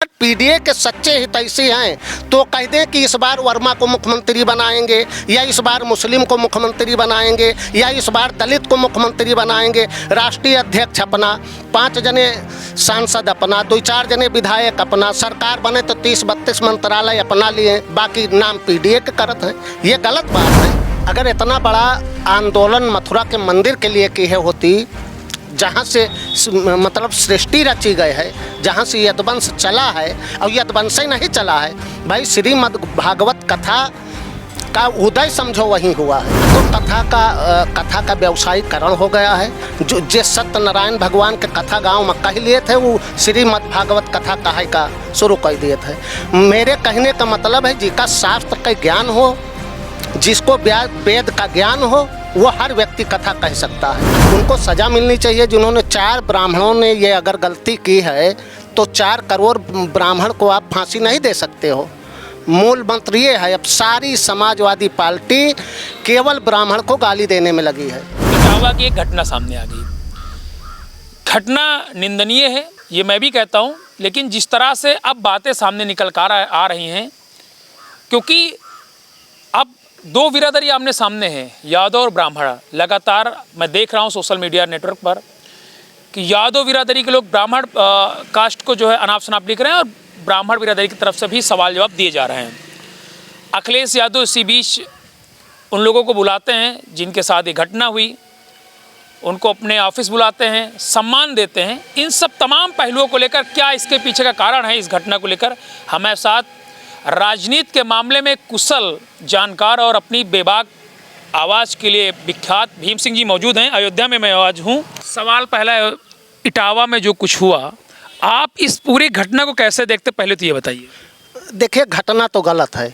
PDA के सच्चे हितैषी हैं तो कह दें कि इस बार वर्मा को मुख्यमंत्री बनाएंगे, या इस बार मुस्लिम को मुख्यमंत्री बनाएंगे, या इस बार दलित को मुख्यमंत्री बनाएंगे। राष्ट्रीय अध्यक्ष अपना, 5 जने सांसद अपना, 2-4 जने विधायक अपना, सरकार बने तो 30-32 मंत्रालय अपना लिए, बाकी नाम पीडीए के करत हैं। ये गलत बात है। अगर इतना बड़ा आंदोलन मथुरा के मंदिर के लिए की है होती, जहाँ से मतलब सृष्टि रची गई है, जहाँ से यदुवंश चला है, और यदुवंश ही नहीं चला है भाई, श्रीमद् भागवत कथा का उदय समझो वहीं हुआ है। तो कथा का व्यवसायीकरण हो गया है। जो सत्यनारायण भगवान के कथा गांव में कह लिए थे, वो श्रीमद् भागवत कथा कहे का शुरू कर दिए थे। मेरे कहने का मतलब है, जिसका शास्त्र का ज्ञान हो, जिसको वेद का ज्ञान हो, वो हर व्यक्ति कथा कह सकता है। उनको सज़ा मिलनी चाहिए। जिन्होंने 4 ब्राह्मणों ने ये अगर गलती की है तो 4 करोड़ ब्राह्मण को आप फांसी नहीं दे सकते हो। मूल मंत्र ये है, अब सारी समाजवादी पार्टी केवल ब्राह्मण को गाली देने में लगी है। इटावा की एक घटना सामने आ गई। घटना निंदनीय है, ये मैं भी कहता हूँ, लेकिन जिस तरह से अब बातें सामने निकल कर आ रही हैं, क्योंकि अब 2 बिरादरी आमने सामने हैं, यादव और ब्राह्मण। लगातार मैं देख रहा हूँ सोशल मीडिया नेटवर्क पर कि यादव बिरादरी के लोग ब्राह्मण कास्ट को जो है अनाप शनाप लिख रहे हैं, और ब्राह्मण बिरादरी की तरफ से भी सवाल जवाब दिए जा रहे हैं। अखिलेश यादव इसी बीच उन लोगों को बुलाते हैं जिनके साथ ये घटना हुई, उनको अपने ऑफिस बुलाते हैं, सम्मान देते हैं। इन सब तमाम पहलुओं को लेकर क्या इसके पीछे का कारण है, इस घटना को लेकर हमारे साथ राजनीति के मामले में कुशल जानकार और अपनी बेबाक आवाज़ के लिए विख्यात भीम सिंह जी मौजूद हैं। अयोध्या में मैं आज हूँ। सवाल पहला है, इटावा में जो कुछ हुआ, आप इस पूरी घटना को कैसे देखते, पहले तो ये बताइए। देखिए, घटना तो गलत है।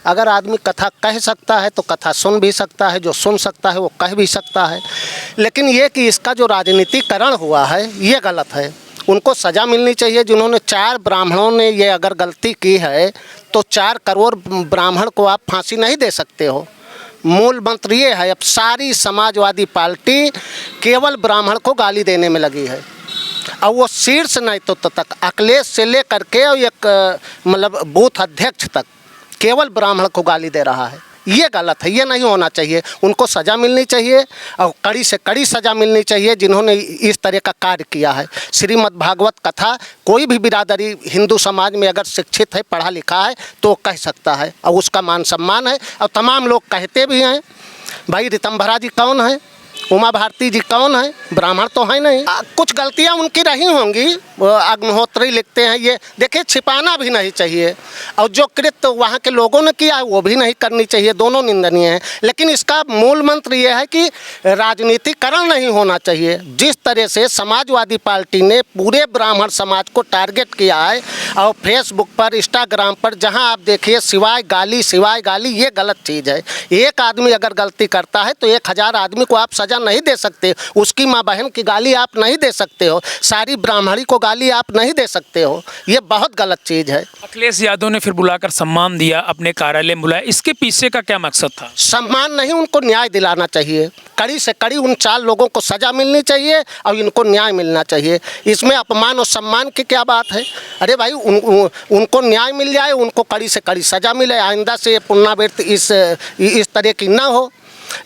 अगर आदमी कथा कह सकता है तो कथा सुन भी सकता है, जो सुन सकता है वो कह भी सकता है, लेकिन ये कि इसका जो राजनीतिकरण हुआ है ये गलत है। उनको सज़ा मिलनी चाहिए। जिन्होंने 4 ब्राह्मणों ने ये अगर गलती की है तो 4 करोड़ ब्राह्मण को आप फांसी नहीं दे सकते हो। मूल मंत्र ये है, अब सारी समाजवादी पार्टी केवल ब्राह्मण को गाली देने में लगी है, और वो शीर्ष नेतृत्व तक, अखिलेश से लेकर के और एक मतलब बूथ अध्यक्ष तक केवल ब्राह्मण को गाली दे रहा है। ये गलत है, ये नहीं होना चाहिए। उनको सज़ा मिलनी चाहिए, और कड़ी से कड़ी सज़ा मिलनी चाहिए जिन्होंने इस तरह का कार्य किया है। श्रीमद् भागवत कथा कोई भी बिरादरी हिंदू समाज में अगर शिक्षित है, पढ़ा लिखा है, तो कह सकता है, और उसका मान सम्मान है। और तमाम लोग कहते भी हैं। भाई ऋतंभरा जी कौन है, उमा भारती जी कौन है, ब्राह्मण तो है नहीं। कुछ गलतियां उनकी रही होंगी, अग्निहोत्री लिखते हैं, ये देखिए छिपाना भी नहीं चाहिए, और जो कृत्य वहाँ के लोगों ने किया है वो भी नहीं करनी चाहिए, दोनों निंदनीय हैं। लेकिन इसका मूल मंत्र ये है कि राजनीतिकरण नहीं होना चाहिए। जिस तरह से समाजवादी पार्टी ने पूरे ब्राह्मण समाज को टारगेट किया है, और फेसबुक पर, इंस्टाग्राम पर जहाँ आप देखिए सिवाय गाली, ये गलत चीज़ है। एक आदमी अगर गलती करता है तो 1000 आदमी को आप सजा नहीं दे सकते। उसकी माँ बहन की गाली आप नहीं दे सकते हो, सारी ब्राह्मणी को गाली आप नहीं दे सकते हो। ये बहुत गलत चीज़ है। अखिलेश यादव ने फिर बुलाकर सम्मान दिया, अपने कार्यालय में बुलाया, इसके पीछे का क्या मकसद था? सम्मान नहीं, उनको न्याय दिलाना चाहिए। कड़ी से कड़ी उन 4 लोगों को सजा मिलनी चाहिए, और इनको न्याय मिलना चाहिए। इसमें अपमान और सम्मान की क्या बात है? अरे भाई, उनको न्याय मिल जाए, उनको कड़ी से कड़ी सजा मिले, आइंदा से पुनरावृत्ति इस तरह की ना हो।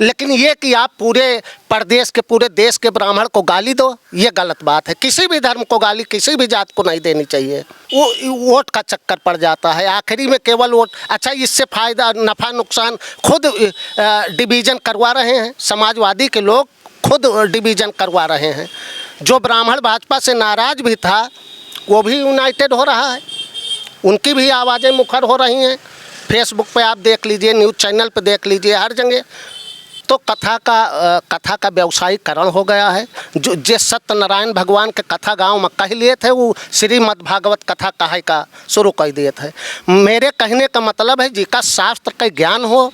लेकिन ये कि आप पूरे प्रदेश के, पूरे देश के ब्राह्मण को गाली दो, ये गलत बात है। किसी भी धर्म को गाली, किसी भी जात को नहीं देनी चाहिए। वो वोट का चक्कर पड़ जाता है, आखिरी में केवल वोट। अच्छा, इससे फ़ायदा, नफ़ा नुकसान खुद डिवीज़न करवा रहे हैं। समाजवादी के लोग खुद डिवीज़न करवा रहे हैं। जो ब्राह्मण भाजपा से नाराज़ भी था, वो भी यूनाइटेड हो रहा है, उनकी भी आवाज़ें मुखर हो रही हैं। फेसबुक पे आप देख लीजिए, न्यूज़ चैनल पे देख लीजिए, हर जगह। तो कथा का व्यवसायीकरण हो गया है। जो सत्यनारायण भगवान के कथा गांव में कह लिए थे, वो श्रीमद् भागवत कथा कहे का शुरू कर दिए थे। मेरे कहने का मतलब है, जिसका शास्त्र का ज्ञान हो,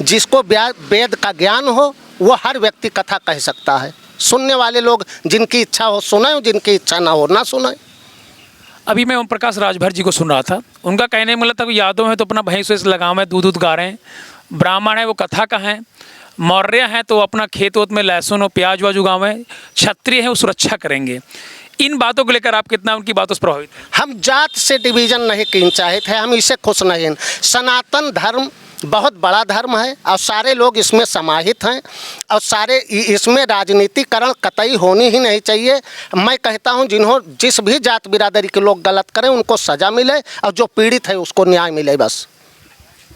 जिसको वेद का ज्ञान हो, वो हर व्यक्ति कथा कह सकता है। सुनने वाले लोग जिनकी इच्छा हो सुने, जिनकी इच्छा ना हो ना सुने। अभी मैं ओम प्रकाश राजभर जी को सुन रहा था, उनका कहने में मतलब यादव है तो अपना भैंस वैंस लगाव है, दूध गा रहे हैं, ब्राह्मण है वो कथा का है, मौर्य हैं तो अपना खेत वोत में लहसुन और प्याज वाज उगावें, क्षत्रिय हैं वो सुरक्षा करेंगे। इन बातों को लेकर आप कितना उनकी बातों से प्रभावित हैं? हम जात से डिवीज़न नहीं कीन चाहे थे, हम इसे खुश नहीं हैं। सनातन धर्म बहुत बड़ा धर्म है और सारे लोग इसमें समाहित हैं और सारे इसमें राजनीतिकरण कतई होनी ही नहीं चाहिए। मैं कहता हूं जिस भी जात बिरादरी के लोग गलत करें उनको सज़ा मिले और जो पीड़ित है उसको न्याय मिले बस।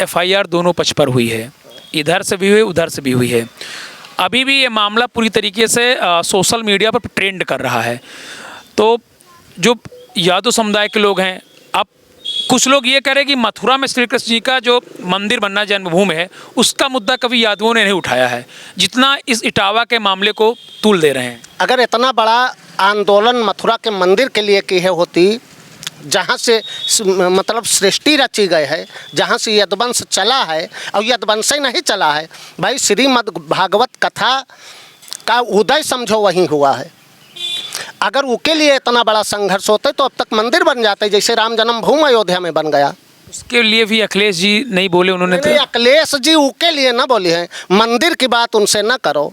FIR दोनों पक्ष पर हुई है, इधर से भी हुई उधर से भी हुई है। अभी भी ये मामला पूरी तरीके से सोशल मीडिया पर ट्रेंड कर रहा है। तो जो यादव समुदाय के लोग हैं, अब कुछ लोग ये कह रहे हैं कि मथुरा में श्री कृष्ण जी का जो मंदिर बनना जन्मभूमि है उसका मुद्दा कभी यादवों ने नहीं उठाया है जितना इस इटावा के मामले को तूल दे रहे हैं। अगर इतना बड़ा आंदोलन मथुरा के मंदिर के लिए की है होती, जहाँ से मतलब सृष्टि रची गई है, जहाँ से यदुवंश चला है और यदुवंश ही नहीं चला है भाई, श्रीमद् भागवत कथा का उदय समझो वहीं हुआ है। अगर उसके लिए इतना बड़ा संघर्ष होता तो अब तक मंदिर बन जाते जैसे राम जन्मभूमि अयोध्या में बन गया। उसके लिए भी अखिलेश जी नहीं बोले उन्होंने? नहीं, अखिलेश जी उसके लिए ना बोले हैं, मंदिर की बात उनसे ना करो,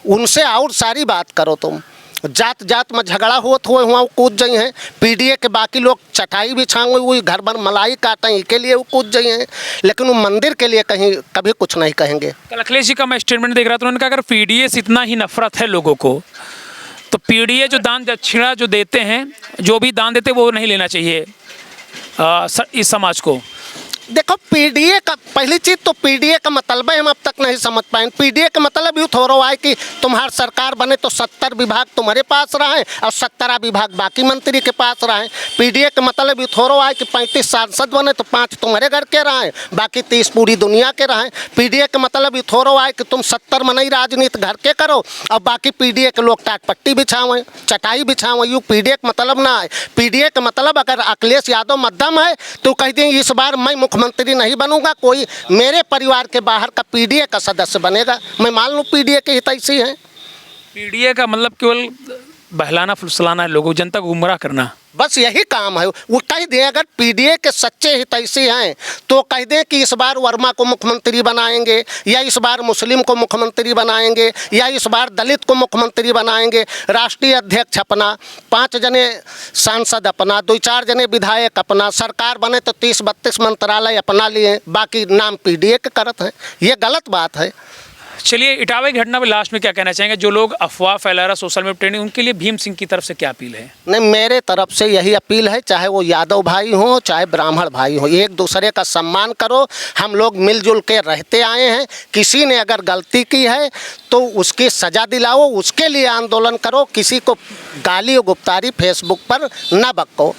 उनसे और सारी बात करो। तुम जात जात में झगड़ा हुआ वहाँ कूद जाई हैं, PDA के बाकी लोग चटाई बिछाएंगे वही घर भर मलाई काटें के लिए वो कूद जाई हैं, लेकिन वो मंदिर के लिए कहीं कभी कुछ नहीं कहेंगे। कल अखिलेश जी का मैं स्टेटमेंट देख रहा था, उन्होंने कहा अगर PDA से इतना ही नफरत है लोगों को तो PDA जो दान दक्षिणा जो देते हैं, जो भी दान देते हैं वो नहीं लेना चाहिए इस समाज को। देखो PDA का पहली चीज़ तो PDA का मतलब है हम अब तक नहीं समझ पाए। PDA का मतलब यूँ थोड़ा है कि तुम्हारी सरकार बने तो 70 विभाग तुम्हारे पास रहें और 17 विभाग बाकी मंत्री के पास रहें। PDA का मतलब यूँ थोड़ा है कि 35 सांसद बने तो 5 तुम्हारे घर के रहें, बाकी 30 पूरी दुनिया के रहें। PDA का मतलब यूँ थोड़ा है कि तुम 70 में नहीं राजनीति घर के करो और बाकी PDA के लोग टाट पट्टी बिछावें, चटाई बिछावें। यूँ PDA का मतलब ना है। PDA का मतलब अगर अखिलेश यादव मध्यम है तो कह दें इस बार मैं मुख्यमंत्री नहीं बनूंगा, कोई मेरे परिवार के बाहर का PDA का सदस्य बनेगा, मैं मान लूँ PDA के हितैषी हैं। PDA का मतलब केवल बहलाना फुसलाना है, लोगों जनता को गुमराह करना, बस यही काम है। वो कह दें अगर PDA के सच्चे हितैषी हैं तो कह दें कि इस बार वर्मा को मुख्यमंत्री बनाएंगे या इस बार मुस्लिम को मुख्यमंत्री बनाएंगे या इस बार दलित को मुख्यमंत्री बनाएंगे। राष्ट्रीय अध्यक्ष अपना, 5 जने सांसद अपना, 2-4 जने विधायक अपना, सरकार बने तो 30-32 मंत्रालय अपना लिए, बाकी नाम PDA के करत हैं। ये गलत बात है। चलिए, इटावा की घटना में लास्ट में क्या कहना चाहेंगे? जो लोग अफवाह फैला रहा सोशल मीडिया ट्रेंडिंग, उनके लिए भीम सिंह की तरफ से क्या अपील है? नहीं, मेरे तरफ से यही अपील है, चाहे वो यादव भाई हो चाहे ब्राह्मण भाई हो, एक दूसरे का सम्मान करो। हम लोग मिलजुल के रहते आए हैं। किसी ने अगर गलती की है तो उसकी सज़ा दिलाओ, उसके लिए आंदोलन करो। किसी को गाली और गुप्तारी फेसबुक पर न बको।